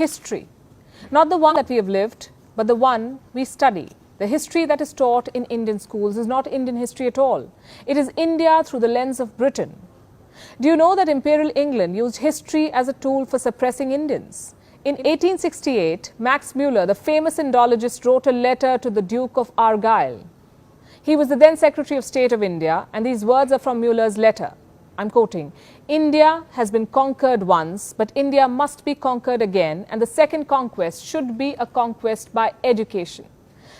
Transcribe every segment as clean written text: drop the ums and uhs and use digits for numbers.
history. Not the one that we have lived, but the one we study. The history that is taught in Indian schools is not Indian history at all. It is India through the lens of Britain. Do you know that Imperial England used history as a tool for suppressing Indians? In 1868, Max Muller, the famous Indologist, wrote a letter to the Duke of Argyll. He was the then Secretary of State of India, and these words are from Muller's letter. I'm quoting, "India has been conquered once, but India must be conquered again, and the second conquest should be a conquest by education."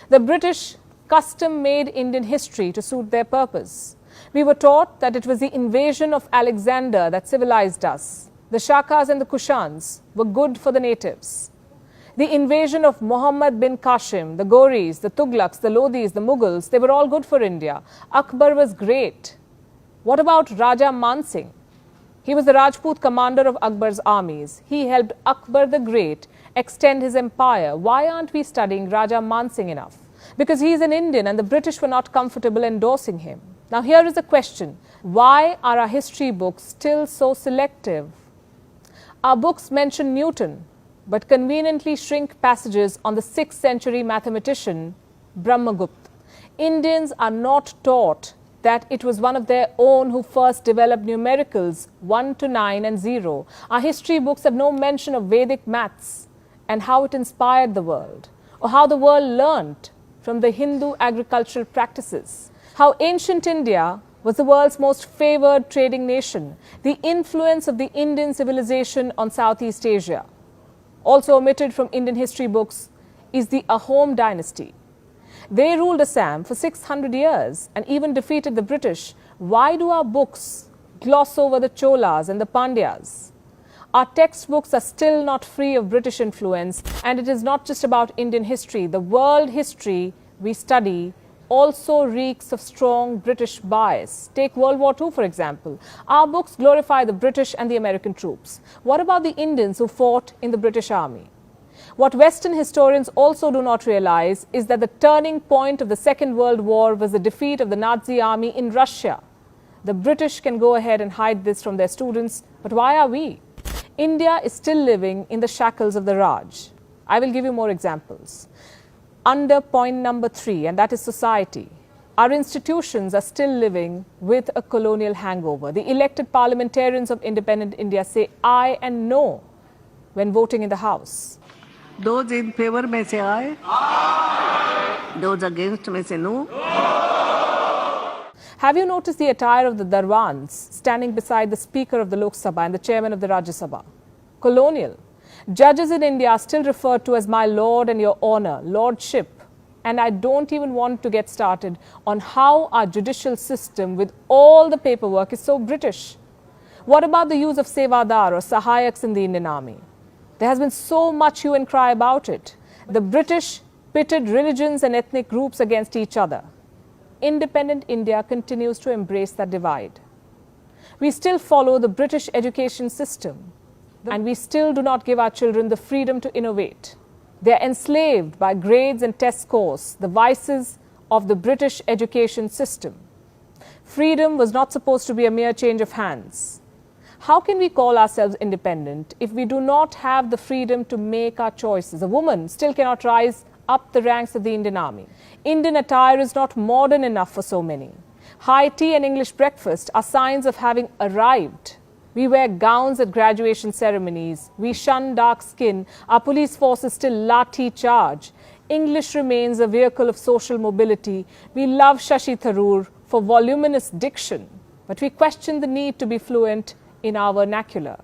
The British custom-made Indian history to suit their purpose. We were taught that it was the invasion of Alexander that civilized us. The Shakas and the Kushans were good for the natives. The invasion of Muhammad bin Qasim, the Ghoris, the Tughlaqs, the Lodhis, the Mughals, they were all good for India. Akbar was great. What about Raja Man Singh? He was the Rajput commander of Akbar's armies. He helped Akbar the Great extend his empire. Why aren't we studying Raja Man Singh enough? Because he is an Indian and the British were not comfortable endorsing him. Now here is a question. Why are our history books still so selective? Our books mention Newton, but conveniently shrink passages on the 6th century mathematician Brahmagupta. Indians are not taught that it was one of their own who first developed numericals 1 to 9 and 0. Our history books have no mention of Vedic maths and how it inspired the world, or how the world learnt from the Hindu agricultural practices, how ancient India was the world's most favored trading nation, the influence of the Indian civilization on Southeast Asia. Also omitted from Indian history books is the Ahom dynasty. They ruled Assam for 600 years and even defeated the British. Why do our books gloss over the Cholas and the Pandyas? Our textbooks are still not free of British influence, and it is not just about Indian history. The world history we study also reeks of strong British bias. Take World War II, for example. Our books glorify the British and the American troops. What about the Indians who fought in the British Army? What Western historians also do not realize is that the turning point of the Second World War was the defeat of the Nazi army in Russia. The British can go ahead and hide this from their students, but why are we? India is still living in the shackles of the Raj. I will give you more examples. Under point number 3, and that is society. Our institutions are still living with a colonial hangover. The elected parliamentarians of independent India say aye and no when voting in the House. Those in favor may say aye. Aye. Those against may say no. Have you noticed the attire of the Darwans standing beside the Speaker of the Lok Sabha and the Chairman of the Rajya Sabha? Colonial. Judges in India are still referred to as my lord and your honor, lordship. And I don't even want to get started on how our judicial system with all the paperwork is so British. What about the use of sevadar or sahayaks in the Indian army? There has been so much hue and cry about it. The British pitted religions and ethnic groups against each other. Independent India continues to embrace that divide. We still follow the British education system, and we still do not give our children the freedom to innovate. They are enslaved by grades and test scores, the vices of the British education system. Freedom was not supposed to be a mere change of hands. How can we call ourselves independent if we do not have the freedom to make our choices? A woman still cannot rise up the ranks of the Indian army. Indian attire is not modern enough for so many. High tea and English breakfast are signs of having arrived. We wear gowns at graduation ceremonies. We shun dark skin. Our police forces still lathi charge. English remains a vehicle of social mobility. We love Shashi Tharoor for voluminous diction, but we question the need to be fluent in our vernacular.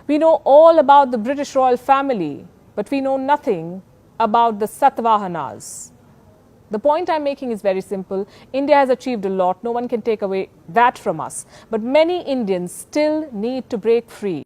We know all about the British royal family, but we know nothing about the Satavahanas. The point I'm making is very simple. India has achieved a lot. No one can take away that from us. But many Indians still need to break free.